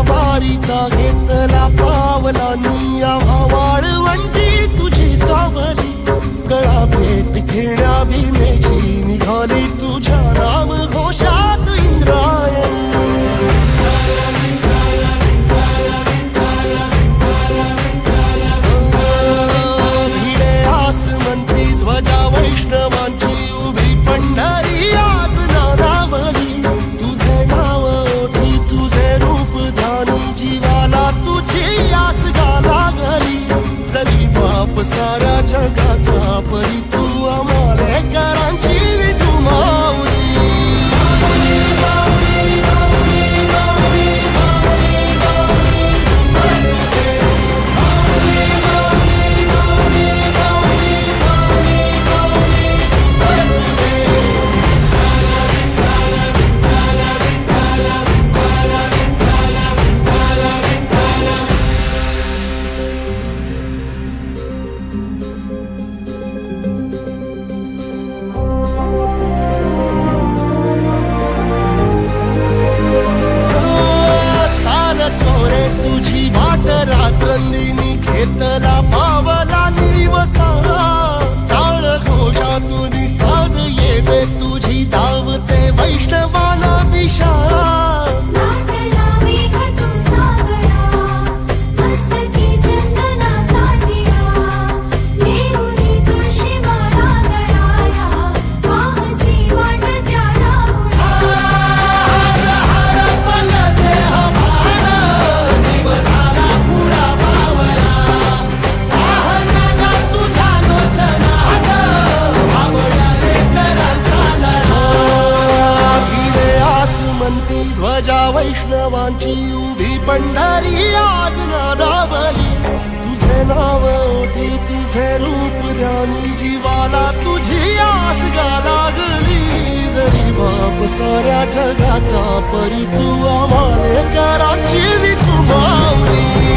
वारीचा घेतला पावलांनी वाळवंटी तुझी सावली गळा भेट घेण्या भीमेची निघाली तुझ्या नाम घोषात इंद्रायणी भिडे आसमंती ध्वजा वैष्णवांची उभी पंढरी आज नानावली तुझे नाव ओठी तुझे रूप ध्यानी जीवाला तुझी आस गाला गली जरी बाप साऱ्या जगाचा परी तू आमालेकरांची विठू माऊली रात्रंदिनी घेतला पावला निवसा टाळ घोषातून साध येते तुझी धावते वैष्णवाला दिशा ध्वजा वैष्णवांची उभी पंढरी आज नादावली तुझे नाव ओठी तुझे रूप ध्यानी जीवाला तुझी आस गा लागली जरी बाप साऱ्या जगाचा परी तू आमालेकरांची विठू माऊली